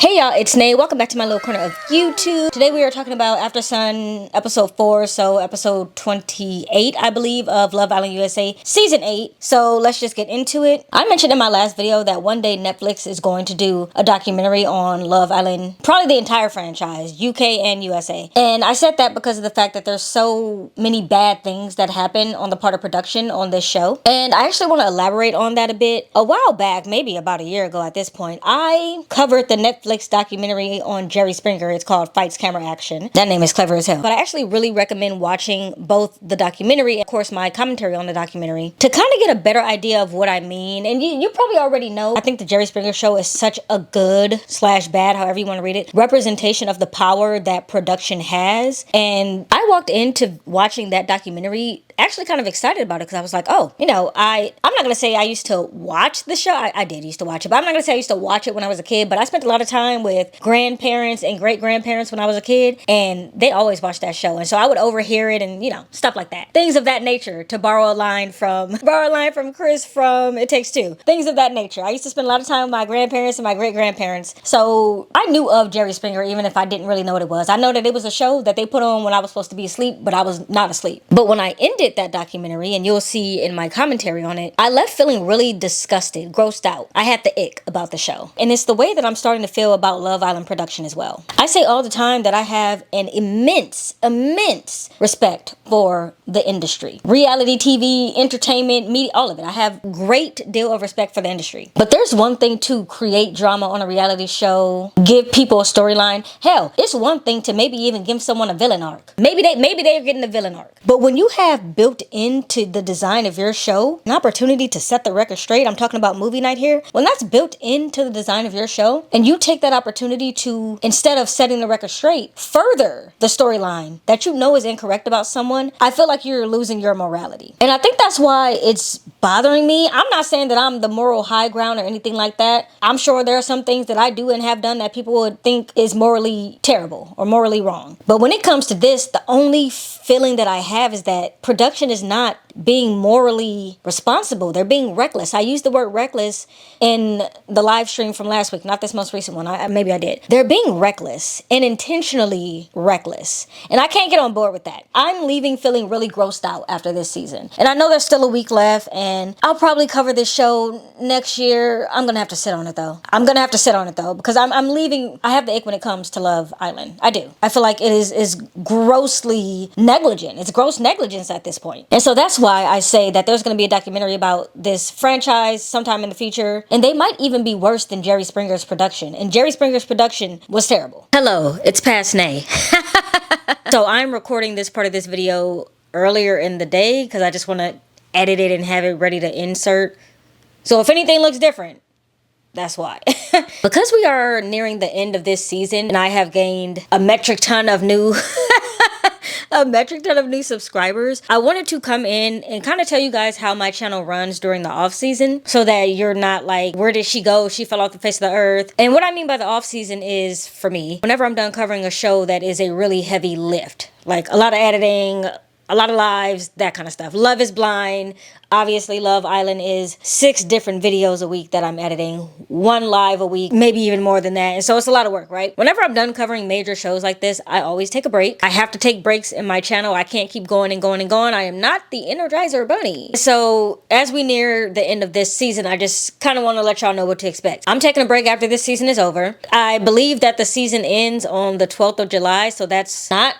Hey y'all, it's Nay. Welcome back to my little corner of YouTube. Today we are talking about Aftersun episode 4, so episode 28, I believe, of Love Island USA season 8. So let's just get into it. I mentioned in my last video that one day Netflix is going to do a documentary on Love Island, probably the entire franchise, UK and USA. And I said that because of the fact that there's so many bad things that happen on the part of production on this show. And I actually want to elaborate on that a bit. A while back, maybe about a year ago at this point, I covered the Netflix documentary on Jerry Springer. It's called Fights Camera Action. That name is clever as hell. But I actually really recommend watching both the documentary and of course my commentary on the documentary to kind of get a better idea of what I mean. And you probably already know, I think the Jerry Springer show is such a good / bad, however you want to read it, representation of the power that production has. And I walked into watching that documentary actually kind of excited about it because I was like, oh, you know, I'm not going to say I used to watch the show. I did used to watch it, but I'm not going to say I used to watch it when I was a kid, but I spent a lot of time with grandparents and great-grandparents when I was a kid, and they always watched that show. And so I would overhear it and, you know, stuff like that. Things of that nature, to borrow a line from Chris from It Takes Two. Things of that nature. I used to spend a lot of time with my grandparents and my great-grandparents. So I knew of Jerry Springer even if I didn't really know what it was. I know that it was a show that they put on when I was supposed to be asleep, but I was not asleep. But when I ended that documentary, and you'll see in my commentary on it, I left feeling really disgusted, grossed out. I had the ick about the show. And it's the way that I'm starting to feel about Love Island production as well. I say all the time that I have an immense respect for the industry. Reality TV, entertainment, media, all of it. I have great deal of respect for the industry. But there's one thing to create drama on a reality show, give people a storyline. Hell, it's one thing to maybe even give someone a villain arc. Maybe they're getting a villain arc. But when you have built into the design of your show an opportunity to set the record straight, I'm talking about movie night here, when that's built into the design of your show and you take that opportunity to, instead of setting the record straight, further the storyline that you know is incorrect about someone, I feel like you're losing your morality. And I think that's why it's bothering me. I'm not saying that I'm the moral high ground or anything like that. I'm sure there are some things that I do and have done that people would think is morally terrible or morally wrong. But when it comes to this, the only feeling that I have is that production is not being morally responsible. They're being reckless. I used the word reckless in the live stream from last week, not this most recent one. Maybe I did. They're being reckless and intentionally reckless. And I can't get on board with that. I'm leaving feeling really grossed out after this season. And I know there's still a week left and I'll probably cover this show next year. I'm going to have to sit on it though. Because I'm leaving. I have the ick when it comes to Love Island. I do. I feel like it is grossly negligent. It's gross negligence at this point. And so that's why I say that there's going to be a documentary about this franchise sometime in the future. And they might even be worse than Jerry Springer's production. And Jerry Springer's production was terrible. Hello, it's past Nay. So I'm recording this part of this video earlier in the day because I just want to edit it and have it ready to insert. So if anything looks different, that's why. Because we are nearing the end of this season and I have gained a metric ton of new subscribers, I wanted to come in and kind of tell you guys how my channel runs during the off season so that you're not like, where did she go? She fell off the face of the earth. And what I mean by the off season is, for me, whenever I'm done covering a show that is a really heavy lift, like a lot of editing, a lot of lives, that kind of stuff. Love is Blind. Obviously, Love Island is 6 different videos a week that I'm editing. 1 live a week, maybe even more than that. And so it's a lot of work, right? Whenever I'm done covering major shows like this, I always take a break. I have to take breaks in my channel. I can't keep going and going and going. I am not the Energizer Bunny. So as we near the end of this season, I just kind of want to let y'all know what to expect. I'm taking a break after this season is over. I believe that the season ends on the 12th of July. So that's not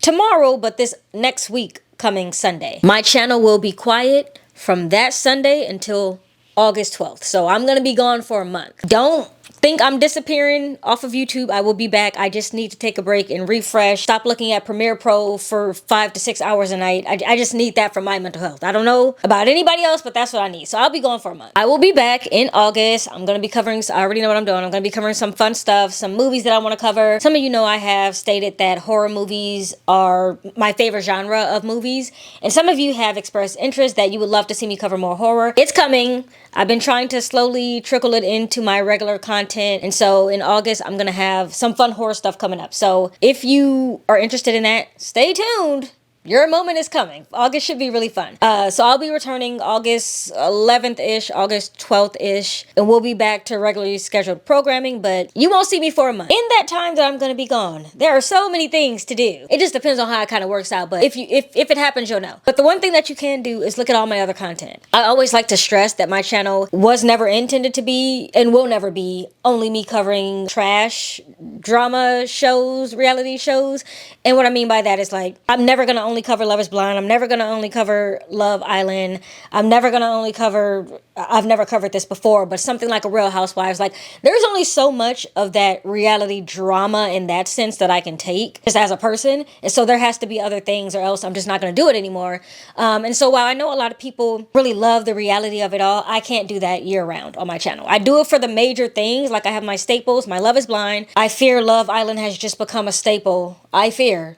tomorrow, but this next week coming Sunday. My channel will be quiet from that Sunday until August 12th. So I'm going to be gone for a month. Don't think I'm disappearing off of YouTube. I will be back. I just need to take a break and refresh. Stop looking at Premiere Pro for 5 to 6 hours a night. I just need that for my mental health. I don't know about anybody else, but that's what I need. So I'll be gone for a month. I will be back in August. I'm going to be covering, I already know what I'm doing. I'm going to be covering some fun stuff, some movies that I want to cover. Some of you know I have stated that horror movies are my favorite genre of movies. And some of you have expressed interest that you would love to see me cover more horror. It's coming. I've been trying to slowly trickle it into my regular content. And so in August, I'm going to have some fun horror stuff coming up. So if you are interested in that, stay tuned. Your moment is coming. August should be really fun. So I'll be returning August 11th-ish, August 12th-ish, and we'll be back to regularly scheduled programming, but you won't see me for a month. In that time that I'm going to be gone, there are so many things to do. It just depends on how it kind of works out, but if it happens, you'll know. But the one thing that you can do is look at all my other content. I always like to stress that my channel was never intended to be, and will never be, only me covering trash, drama shows, reality shows. And what I mean by that is, like, I'm never going to only cover Love is Blind. I'm never going to only cover Love Island. I'm never going to only cover, I've never covered this before, but something like a Real Housewives. Like, there's only so much of that reality drama in that sense that I can take just as a person. And so there has to be other things, or else I'm just not going to do it anymore. And so while I know a lot of people really love the reality of it all, I can't do that year round on my channel. I do it for the major things. Like, I have my staples, my Love is Blind. I fear Love Island has just become a staple. I fear.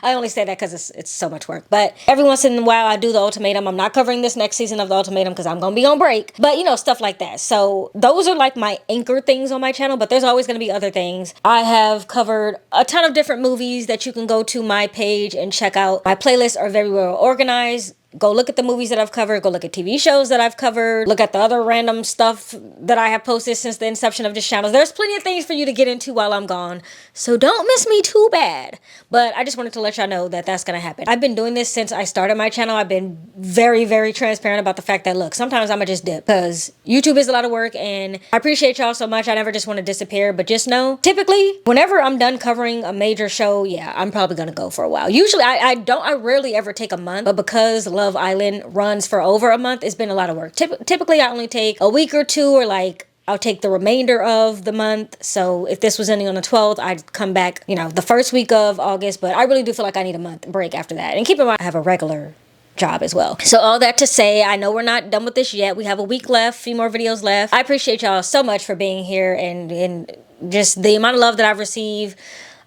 I only say that because it's so much work. But every once in a while, I do the ultimatum. I'm not covering this next season of the ultimatum because I'm going to be on break. But, you know, stuff like that. So those are like my anchor things on my channel. But there's always going to be other things. I have covered a ton of different movies that you can go to my page and check out. My playlists are very well organized. Go look at the movies that I've covered. Go look at TV shows that I've covered. Look at the other random stuff that I have posted since the inception of this channel. There's plenty of things for you to get into while I'm gone. So don't miss me too bad. But I just wanted to let y'all know that that's going to happen. I've been doing this since I started my channel. I've been very, very transparent about the fact that, look, sometimes I'm going to just dip. Because YouTube is a lot of work. And I appreciate y'all so much. I never just want to disappear. But just know, typically, whenever I'm done covering a major show, yeah, I'm probably going to go for a while. Usually, I rarely ever take a month. But because Love Island runs for over a month, it's been a lot of work. Typically, I only take a week or two, or like I'll take the remainder of the month. So if this was ending on the 12th, I'd come back, you know, the first week of August. But I really do feel like I need a month break after that. And keep in mind, I have a regular job as well. So all that to say, I know we're not done with this yet. We have a week left, a few more videos left. I appreciate y'all so much for being here, and just the amount of love that I've received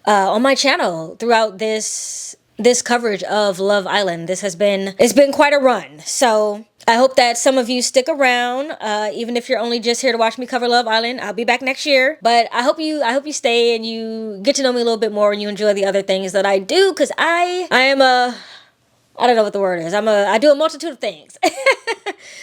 on my channel throughout this coverage of Love Island. It's been quite a run. So I hope that some of you stick around, even if you're only just here to watch me cover Love Island. I'll be back next year, but I hope you stay and you get to know me a little bit more and you enjoy the other things that I do, because I don't know what the word is. I do a multitude of things.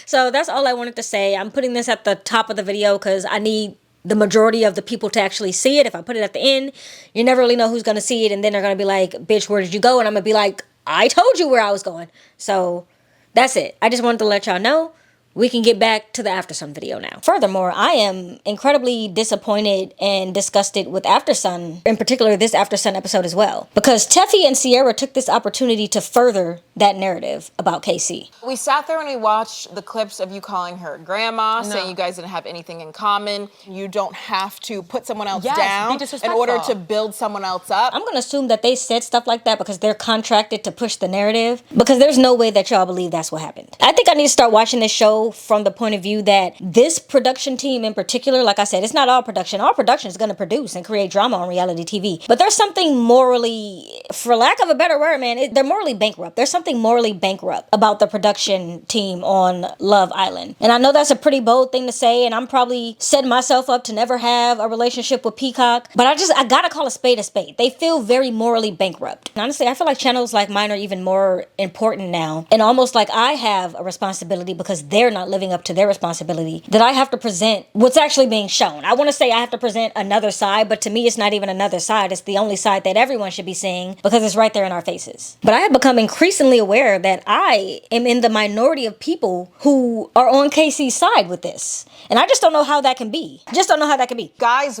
So that's all I wanted to say. I'm putting this at the top of the video because I need the majority of the people to actually see it. If I put it at the end, you never really know who's going to see it. And then they're going to be like, bitch, where did you go? And I'm going to be like, I told you where I was going. So that's it. I just wanted to let y'all know. We can get back to the Aftersun video now. Furthermore, I am incredibly disappointed and disgusted with Aftersun, in particular this Aftersun episode as well, because Tefi and Ciara took this opportunity to further that narrative about KC. We sat there and we watched the clips of you calling her grandma, saying you guys didn't have anything in common. You don't have to put someone else down in order to build someone else up. I'm gonna assume that they said stuff like that because they're contracted to push the narrative, because there's no way that y'all believe that's what happened. I think I need to start watching this show from the point of view that this production team in particular, like I said, it's not all production. All production is going to produce and create drama on reality TV. But there's something morally, for lack of a better word, man, they're morally bankrupt. There's something morally bankrupt about the production team on Love Island. And I know that's a pretty bold thing to say, and I'm probably setting myself up to never have a relationship with Peacock. But I gotta call a spade a spade. They feel very morally bankrupt. And honestly, I feel like channels like mine are even more important now. And almost like I have a responsibility, because they're not living up to their responsibility, that I have to present what's actually being shown. I want to say I have to present another side, but to me it's not even another side. It's the only side that everyone should be seeing, because it's right there in our faces. But I have become increasingly aware that I am in the minority of people who are on KC's side with this. And I just don't know how that can be. I just don't know how that can be. Guys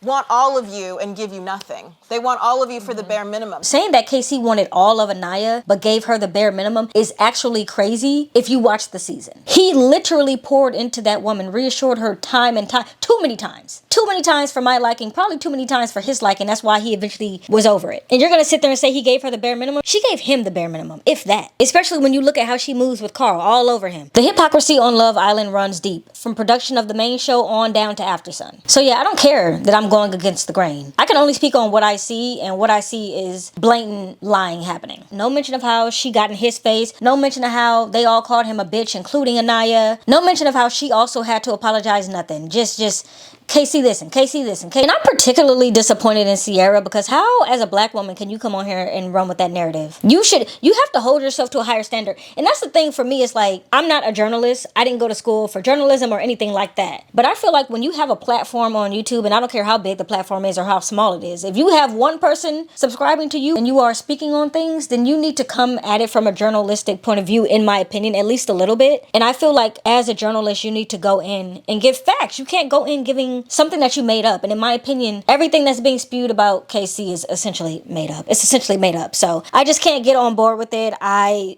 want all of you and give you nothing. They want all of you for the bare minimum. Saying that KC wanted all of Aniya but gave her the bare minimum is actually crazy if you watch the season. He literally poured into that woman, reassured her time and time, too many times. Too many times for my liking, probably too many times for his liking. That's why he eventually was over it. And you're gonna sit there and say he gave her the bare minimum? She gave him the bare minimum, if that. Especially when you look at how she moves with Carl, all over him. The hypocrisy on Love Island runs deep, from production of the main show on down to Aftersun. So yeah, I don't care that I'm going against the grain. I can only speak on what I see, and what I see is blatant lying happening. No mention of how she got in his face. No mention of how they all called him a bitch, including Aniya. No mention of how she also had to apologize, nothing. Just KC this and KC this and KC. And I'm particularly disappointed in Ciara because how, as a black woman, can you come on here and run with that narrative? You have to hold yourself to a higher standard. And that's the thing for me, is like, I'm not a journalist. I didn't go to school for journalism or anything like that. But I feel like when you have a platform on YouTube, and I don't care how big the platform is or how small it is, if you have one person subscribing to you and you are speaking on things, then you need to come at it from a journalistic point of view, in my opinion, at least a little bit. And I feel like as a journalist, you need to go in and give facts. You can't go in giving something that you made up. And in my opinion, everything that's being spewed about KC is essentially made up. It's essentially made up. So I just can't get on board with it. I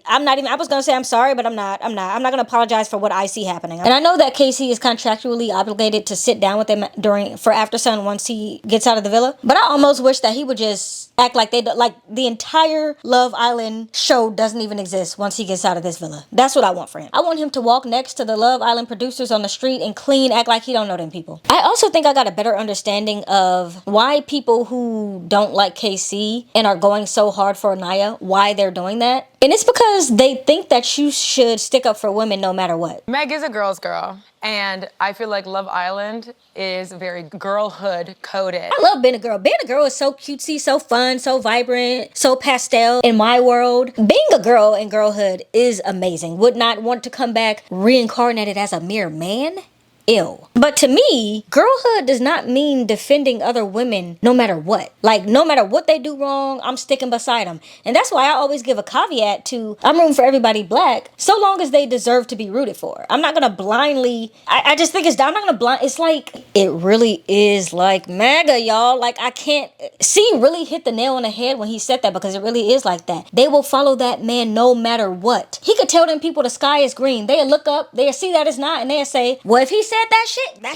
was gonna say I'm sorry, but I'm not gonna apologize for what I see happening. And I know that KC is contractually obligated to sit down with them for Aftersun once he gets out of the villa. But I almost wish that he would just act like the entire Love Island show doesn't even exist once he gets out of this villa. That's what I want for him. I want him to walk next to the Love Island producers on the street and clean, act like he don't know them people. I also think I got a better understanding of why people who don't like KC and are going so hard for Aniya, why they're doing that. And it's because they think that you should stick up for women no matter what. Meg is a girl's girl. And I feel like Love Island is very girlhood coded. I love being a girl. Being a girl is so cutesy, so fun, so vibrant, so pastel in my world. Being a girl in girlhood is amazing. Would not want to come back reincarnated as a mere man. Ew. But to me, girlhood does not mean defending other women no matter what. Like, no matter what they do wrong, I'm sticking beside them. And that's why I always give a caveat to, I'm rooting for everybody black, so long as they deserve to be rooted for. I'm not gonna blindly, I just think I'm not gonna it's like, it really is like MAGA, y'all. Like, I can't, C really hit the nail on the head when he said that, because it really is like that. They will follow that man no matter what. He could tell them people the sky is green. They'll look up, they'll see that it's not, and they'll say, well, if he said that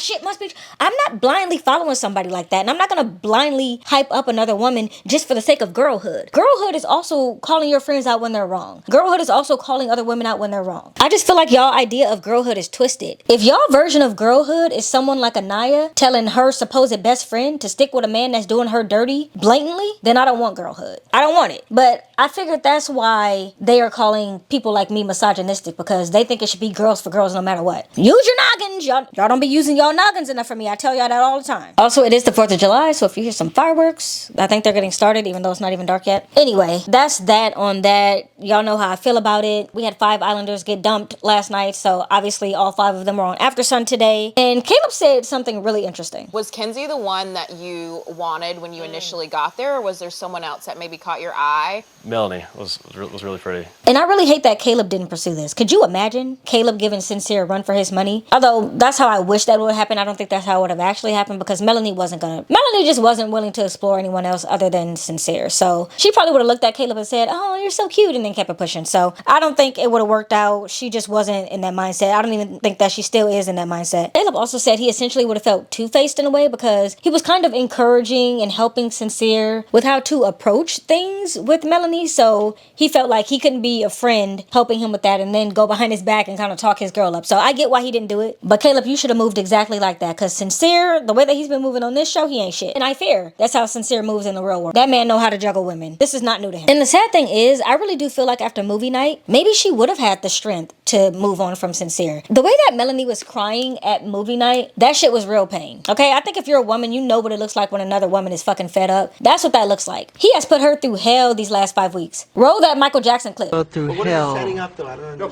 shit must be. I'm not blindly following somebody like that, and I'm not gonna blindly hype up another woman just for the sake of girlhood. Girlhood is also calling your friends out when they're wrong. Girlhood is also calling other women out when they're wrong. I just feel like y'all idea of girlhood is twisted. If y'all version of girlhood is someone like Aniya telling her supposed best friend to stick with a man that's doing her dirty blatantly, then I don't want girlhood. I don't want it. But I figured that's why they are calling people like me misogynistic, because they think it should be girls for girls no matter what. Use your noggins. Y'all don't be using y'all noggins enough for me. I tell y'all that all the time. Also, it is the 4th of July, so if you hear some fireworks, I think they're getting started, even though it's not even dark yet. Anyway, that's that on that. Y'all know how I feel about it. We had 5 Islanders get dumped last night, so obviously all 5 of them were on Aftersun today. And Caleb said something really interesting. Was Kenzie the one that you wanted when you initially got there, or was there someone else that maybe caught your eye? Melanie was really pretty. And I really hate that Caleb didn't pursue this. Could you imagine Caleb giving Sincere a run for his money? Although that's how I wish that would happen. I don't think that's how it would have actually happened, because Melanie just wasn't willing to explore anyone else other than Sincere. So she probably would have looked at Caleb and said, oh, you're so cute, and then kept it pushing. So I don't think it would have worked out. She just wasn't in that mindset. I don't even think that she still is in that mindset. Caleb also said he essentially would have felt two-faced in a way, because he was kind of encouraging and helping Sincere with how to approach things with Melanie. So he felt like he couldn't be a friend helping him with that and then go behind his back and kind of talk his girl up. So I get why he didn't do it. But Caleb, you should have moved exactly like that, because Sincere, the way that he's been moving on this show, he ain't shit. And I fear that's how Sincere moves in the real world. That man know how to juggle women. This is not new to him. And the sad thing is, I really do feel like after movie night, maybe she would have had the strength to move on from Sincere. The way that Melanie was crying at movie night, that shit was real pain. Okay, I think if you're a woman, you know what it looks like when another woman is fucking fed up. That's what that looks like. He has put her through hell these last 5 weeks. Roll that Michael Jackson clip. Go through hell.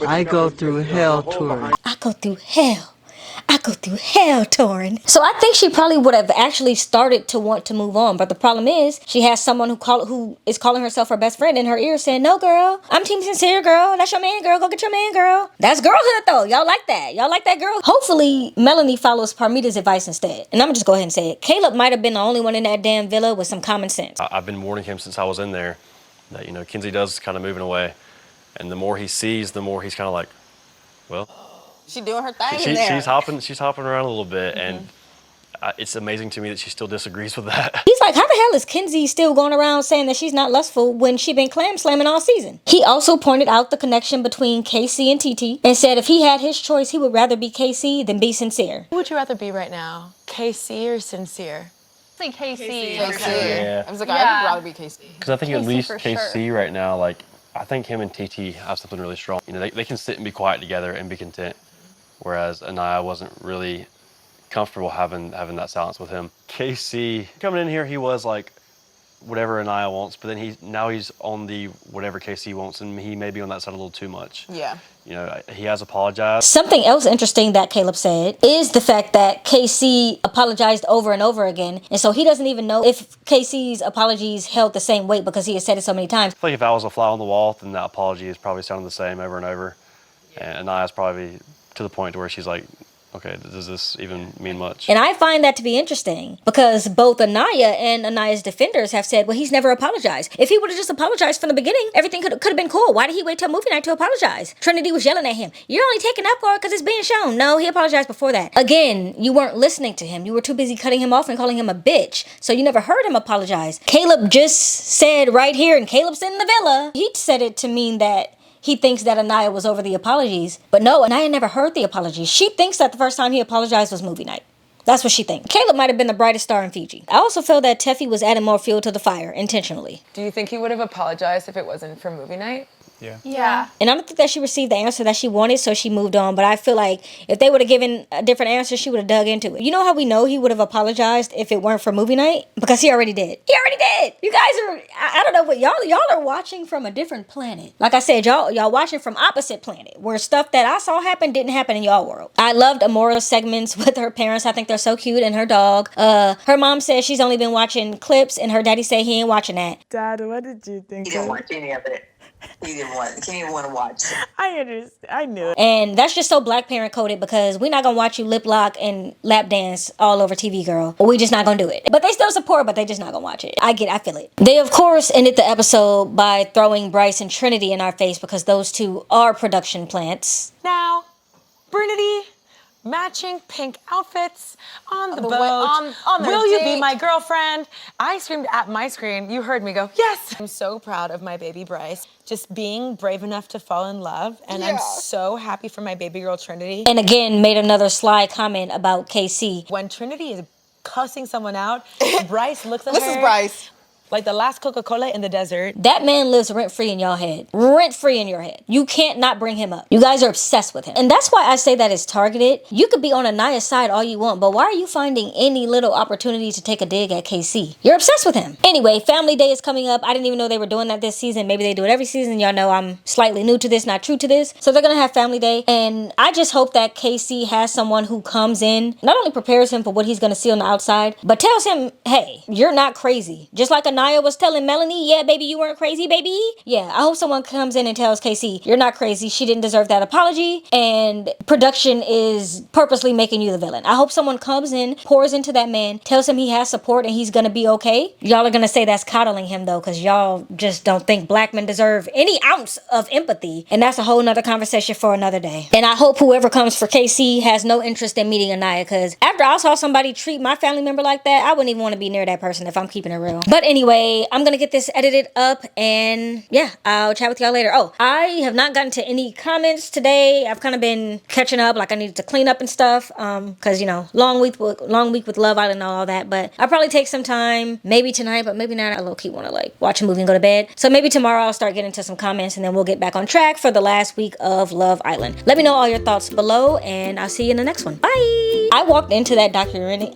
I go through hell, Torin. I go through hell. I go through hell, Torin. So I think she probably would have actually started to want to move on. But the problem is, she has someone who is calling herself her best friend in her ear saying, no, girl, I'm Team Sincere, girl. That's your man, girl. Go get your man, girl. That's girlhood, though. Y'all like that. Y'all like that, girl? Hopefully, Melanie follows Parmita's advice instead. And I'm going to just go ahead and say it. Caleb might have been the only one in that damn villa with some common sense. I've been warning him since I was in there that, you know, Kenzie does kind of moving away. And the more he sees, the more he's kind of like, well... She doing her thing in there. She's hopping around a little bit, and it's amazing to me that she still disagrees with that. He's like, how the hell is Kenzie still going around saying that she's not lustful when she been clam slamming all season? He also pointed out the connection between KC and TT and said if he had his choice, he would rather be KC than be Sincere. Who would you rather be right now, KC or Sincere? I think KC. Yeah. I was like, I would rather be KC. Because I think at least KC sure. right now, like, I think him and TT have something really strong. You know, they can sit and be quiet together and be content. Whereas Aniya wasn't really comfortable having that silence with him. KC coming in here, he was like whatever Aniya wants, but then now he's on the whatever KC wants, and he may be on that side a little too much. Yeah. You know, he has apologized. Something else interesting that Caleb said is the fact that KC apologized over and over again, and so he doesn't even know if KC's apologies held the same weight because he has said it so many times. I feel like if I was a fly on the wall, then that apology is probably sounding the same over and over. And Aniya's probably to the point where she's like, okay, does this even mean much? And I find that to be interesting because both Aniya and Aniya's defenders have said, well, he's never apologized. If he would have just apologized from the beginning, everything could have been cool. Why did he wait till movie night to apologize? Trinity was yelling at him. You're only taking up for it because it's being shown. No, he apologized before that. Again, you weren't listening to him. You were too busy cutting him off and calling him a bitch. So you never heard him apologize. Caleb just said right here, and Caleb's in the villa, he said it to mean that he thinks that Aniya was over the apologies. But no, Aniya never heard the apologies. She thinks that the first time he apologized was movie night. That's what she thinks. Caleb might have been the brightest star in Fiji. I also feel that Tefi was adding more fuel to the fire, intentionally. Do you think he would have apologized if it wasn't for movie night? Yeah. And I don't think that she received the answer that she wanted, so she moved on. But I feel like if they would have given a different answer, she would have dug into it. You know how we know he would have apologized if it weren't for movie night? Because he already did. He already did. You guys are, I don't know what, y'all are watching from a different planet. Like I said, y'all watching from opposite planet, where stuff that I saw happen didn't happen in y'all world. I loved Amora's segments with her parents. I think they're so cute, and her dog. Her mom says she's only been watching clips, and her daddy said he ain't watching that. Dad, what did you think? He didn't watch any of it. He didn't want to watch it. I understand. I knew it. And that's just so black parent coded because we're not gonna watch you lip lock and lap dance all over TV, girl. We just not gonna do it. But they still support, but they just not gonna watch it. I feel it. They of course ended the episode by throwing Bryce and Trinity in our face because those two are production plants. Now, Trinity, matching pink outfits on the boat. On Will you be my girlfriend? I screamed at my screen. You heard me go, yes. I'm so proud of my baby Bryce. Just being brave enough to fall in love. And I'm so happy for my baby girl Trinity. And again, made another sly comment about KC. When Trinity is cussing someone out, Bryce looks at her. This is Bryce. Like the last Coca-Cola in the desert. That man lives rent-free in y'all head. Rent-free in your head. You can't not bring him up. You guys are obsessed with him. And that's why I say that it's targeted. You could be on Aniya's side all you want, but why are you finding any little opportunity to take a dig at KC? You're obsessed with him. Anyway, Family Day is coming up. I didn't even know they were doing that this season. Maybe they do it every season. Y'all know I'm slightly new to this, not true to this. So they're gonna have Family Day. And I just hope that KC has someone who comes in, not only prepares him for what he's gonna see on the outside, but tells him, hey, you're not crazy. Just like Aniya was telling Melanie, yeah, baby, you weren't crazy, baby. Yeah, I hope someone comes in and tells KC, you're not crazy. She didn't deserve that apology. And production is purposely making you the villain. I hope someone comes in, pours into that man, tells him he has support and he's gonna be okay. Y'all are gonna say that's coddling him though, because y'all just don't think black men deserve any ounce of empathy. And that's a whole nother conversation for another day. And I hope whoever comes for KC has no interest in meeting Aniya, because after I saw somebody treat my family member like that, I wouldn't even want to be near that person if I'm keeping it real. But anyway, I'm gonna get this edited up and yeah, I'll chat with y'all later. Oh, I have not gotten to any comments today. I've kind of been catching up, like I needed to clean up and stuff, because you know, long week with Love Island and all that. But I'll probably take some time, maybe tonight, but maybe not. I low-key want to like watch a movie and go to bed. So maybe tomorrow I'll start getting to some comments and then we'll get back on track for the last week of Love Island. Let me know all your thoughts below and I'll see you in the next one. Bye. I walked into that documentary.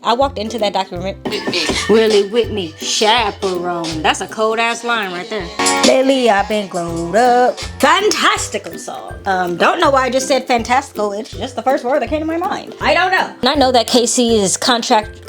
Really with me, chaperone. That's a cold ass line right there. Lately I've been glowed up. Fantastical song. Don't know why I just said fantastical. It's just the first word that came to my mind. I don't know. And I know that KC is contractual